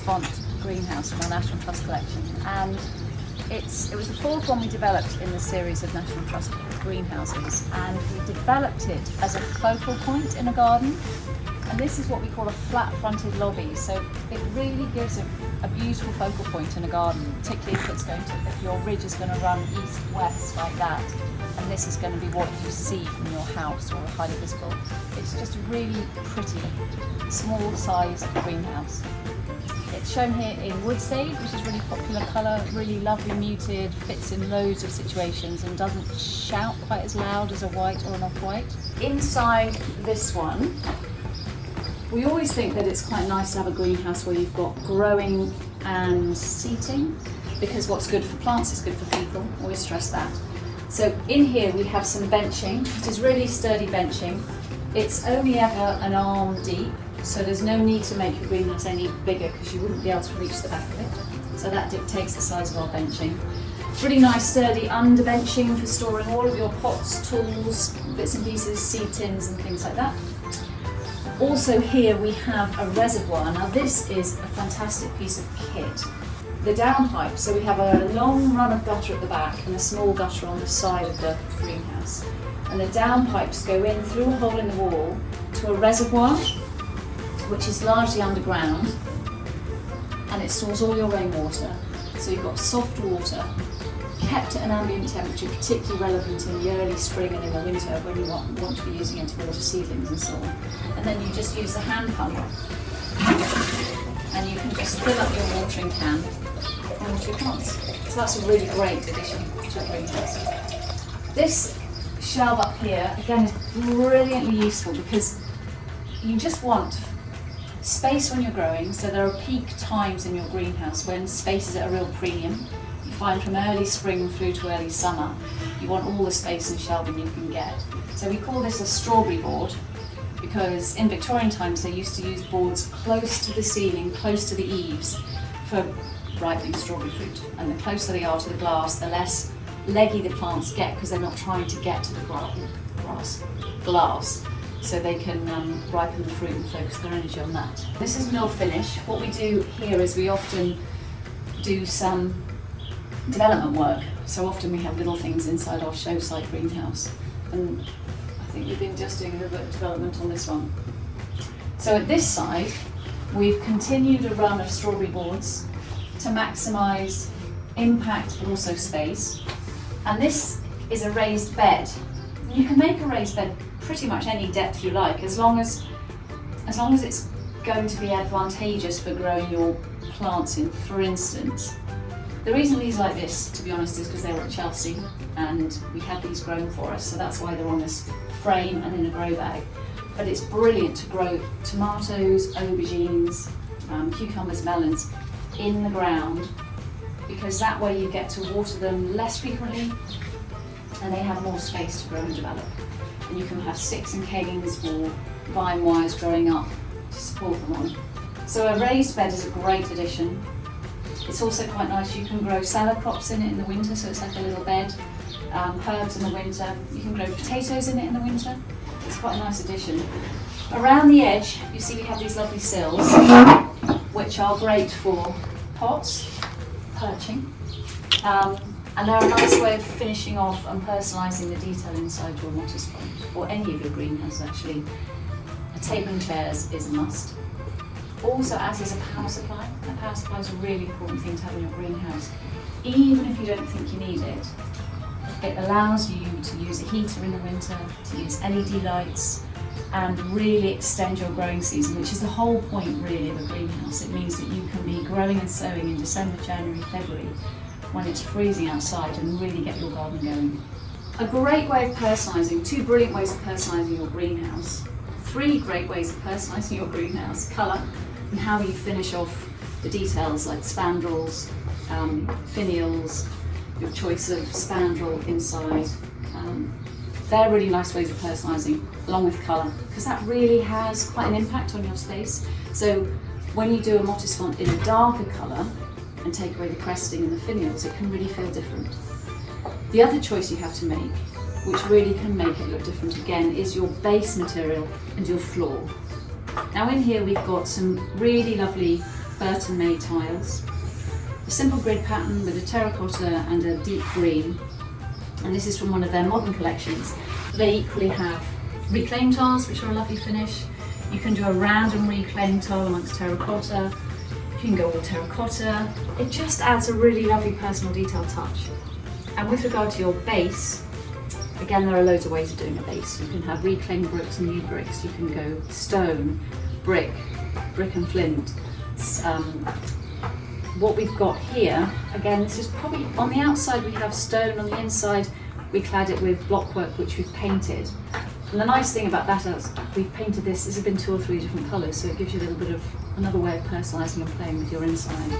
Mottisfont Greenhouse from our National Trust collection, and it was the fourth one we developed in the series of National Trust greenhouses, and we developed it as a focal point in a garden. And this is what we call a flat-fronted lobby, so it really gives a beautiful focal point in a garden, particularly if your ridge is going to run east-west like that, and this is going to be what you see from your house or highly visible. It's just a really pretty, small-sized greenhouse. It's shown here in wood sage, which is a really popular colour, really lovely muted, fits in loads of situations and doesn't shout quite as loud as a white or an off-white. Inside this one, we always think that it's quite nice to have a greenhouse where you've got growing and seating, because what's good for plants is good for people, always stress that. So in here we have some benching, which is really sturdy benching. It's only ever an arm deep, so there's no need to make your greenhouse any bigger because you wouldn't be able to reach the back of it. So that dictates the size of our benching. Really nice sturdy under benching for storing all of your pots, tools, bits and pieces, seed tins and things like that. Also here we have a reservoir. Now this is a fantastic piece of kit. The downpipe, so we have a long run of gutter at the back and a small gutter on the side of the greenhouse. And the downpipes go in through a hole in the wall to a reservoir, which is largely underground, and it stores all your rainwater. So you've got soft water, kept at an ambient temperature, particularly relevant in the early spring and in the winter when you want to be using it to water seedlings and so on. And then you just use the hand pump, and you can just fill up your watering can and water your plants. So that's a really great addition to a greenhouse. This shelf up here, again, is brilliantly useful because you just want space when you're growing. So there are peak times in your greenhouse when space is at a real premium. You find from early spring through to early summer, you want all the space and shelving you can get. So we call this a strawberry board because in Victorian times they used to use boards close to the ceiling, close to the eaves for ripening strawberry fruit. And the closer they are to the glass, the less leggy the plants get because they're not trying to get to the glass. So they can ripen the fruit and focus their energy on that. This is mill finish. What we do here is we often do some development work. So often we have little things inside our show site greenhouse. And I think we've been just doing a little bit of development on this one. So at this side, we've continued a run of strawberry boards to maximise impact but also space. And this is a raised bed. You can make a raised bed pretty much any depth you like, as long as it's going to be advantageous for growing your plants in. For instance, the reason these like this, to be honest, is because they were at Chelsea and we had these grown for us, so that's why they're on this frame and in a grow bag. But it's brilliant to grow tomatoes, aubergines, cucumbers, melons in the ground, because that way you get to water them less frequently and they have more space to grow and develop. And you can have sticks and canes or vine wires growing up to support them on. So a raised bed is a great addition. It's also quite nice. You can grow salad crops in it in the winter, so it's like a little bed. Herbs in the winter. You can grow potatoes in it in the winter. It's quite a nice addition. Around the edge, you see we have these lovely sills, which are great for pots, perching. And they're a nice way of finishing off and personalising the detail inside your Mottisfont, or any of your greenhouse actually. A table and chairs is a must. Also, as is a power supply. A power supply is a really important thing to have in your greenhouse. Even if you don't think you need it, it allows you to use a heater in the winter, to use LED lights, and really extend your growing season, which is the whole point really of a greenhouse. It means that you can be growing and sowing in December, January, February, when it's freezing outside, and really get your garden going. A great way of personalising, two brilliant ways of personalising your greenhouse, three great ways of personalising your greenhouse: colour and how you finish off the details like spandrels, finials, your choice of spandrel inside. They're really nice ways of personalising, along with colour, because that really has quite an impact on your space. So when you do a Mottisfont in a darker colour, and take away the cresting and the finials, it can really feel different. The other choice you have to make, which really can make it look different again, is your base material and your floor. Now in here we've got some really lovely Bert and May tiles. A simple grid pattern with a terracotta and a deep green. And this is from one of their modern collections. They equally have reclaimed tiles, which are a lovely finish. You can do a random reclaimed tile amongst terracotta. You can go all terracotta. It just adds a really lovely personal detail touch. And with regard to your base, again, there are loads of ways of doing a base. You can have reclaimed bricks and new bricks. You can go stone, brick and flint. What we've got here, again, this is probably, on the outside we have stone, on the inside we clad it with blockwork which we've painted. And the nice thing about that is we've painted this has been 2 or 3 different colours, so it gives you a little bit of another way of personalising and playing with your inside.